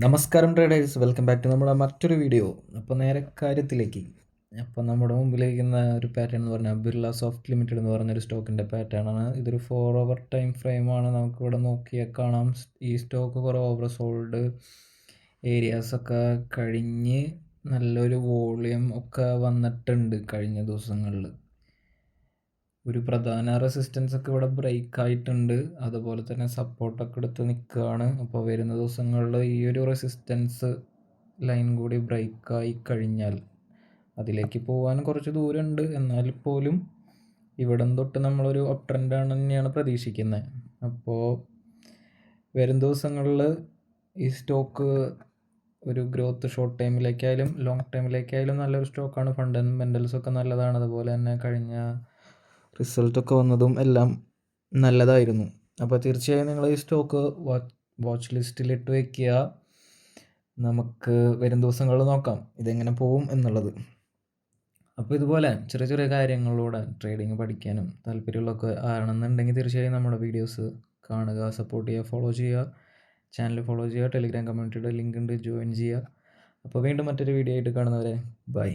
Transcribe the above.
നമസ്കാരം traders, welcome back to നമ്മുടെ മറ്റൊരു വീഡിയോ. അപ്പോൾ നേരെ കാര്യത്തിലേക്ക്. അപ്പോൾ നമ്മുടെ മുമ്പിലിരിക്കുന്ന ഒരു പാറ്റേൺ എന്ന് പറഞ്ഞാൽ ബിർള സോഫ്റ്റ് ലിമിറ്റഡ് എന്ന് പറഞ്ഞൊരു സ്റ്റോക്കിൻ്റെ പാറ്റേൺ ആണ്. ഇതൊരു 4 അവർ ടൈം ഫ്രെയിമാണ്. നമുക്കിവിടെ നോക്കിയാൽ കാണാം ഈ സ്റ്റോക്ക് കുറേ ഓവർ സോൾഡ് ഏരിയാസൊക്കെ കഴിഞ്ഞ് നല്ലൊരു വോളിയം ഒക്കെ വന്നിട്ടുണ്ട് കഴിഞ്ഞ ദിവസങ്ങളിൽ. ഒരു പ്രധാന റെസിസ്റ്റൻസ് ഒക്കെ ഇവിടെ ബ്രേക്ക് ആയിട്ടുണ്ട്. അതുപോലെ തന്നെ സപ്പോർട്ടൊക്കെ എടുത്ത് നിൽക്കുകയാണ്. അപ്പോൾ വരുന്ന ദിവസങ്ങളിൽ ഈ ഒരു റെസിസ്റ്റൻസ് ലൈൻ കൂടി ബ്രേക്കായി കഴിഞ്ഞാൽ അതിലേക്ക് പോകാൻ കുറച്ച് ദൂരമുണ്ട്. എന്നാൽ പോലും ഇവിടം തൊട്ട് നമ്മളൊരു അപ് ട്രെൻഡാണ് തന്നെയാണ് പ്രതീക്ഷിക്കുന്നത്. അപ്പോൾ വരും ദിവസങ്ങളിൽ ഈ സ്റ്റോക്ക് ഒരു ഗ്രോത്ത് ഷോർട്ട് ടൈമിലേക്കായാലും ലോങ് ടൈമിലേക്കായാലും നല്ലൊരു സ്റ്റോക്കാണ്. ഫണ്ടമെൻ്റൽസൊക്കെ നല്ലതാണ്. അതുപോലെ തന്നെ കഴിഞ്ഞ റിസൾട്ടൊക്കെ വന്നതും എല്ലാം നല്ലതായിരുന്നു. അപ്പോൾ തീർച്ചയായും നിങ്ങൾ ഈ സ്റ്റോക്ക് വാച്ച് ലിസ്റ്റിലിട്ട് വയ്ക്കുക. നമുക്ക് വരും ദിവസങ്ങളിൽ നോക്കാം ഇതെങ്ങനെ പോവും എന്നുള്ളത്. അപ്പോൾ ഇതുപോലെ ചെറിയ ചെറിയ കാര്യങ്ങളിലൂടെ ട്രേഡിങ് പഠിക്കാനും താല്പര്യമുള്ളതൊക്കെ ആണെന്നുണ്ടെങ്കിൽ തീർച്ചയായും നമ്മുടെ വീഡിയോസ് കാണുക, സപ്പോർട്ട് ചെയ്യുക, ഫോളോ ചെയ്യുക. ചാനൽ ഫോളോ ചെയ്യുക, ടെലിഗ്രാം കമ്മ്യൂണിറ്റിയുടെ ലിങ്ക് ഉണ്ട്, ജോയിൻ ചെയ്യുക. അപ്പോൾ വീണ്ടും മറ്റൊരു വീഡിയോ ആയിട്ട് കാണുന്നവരെ ബൈ.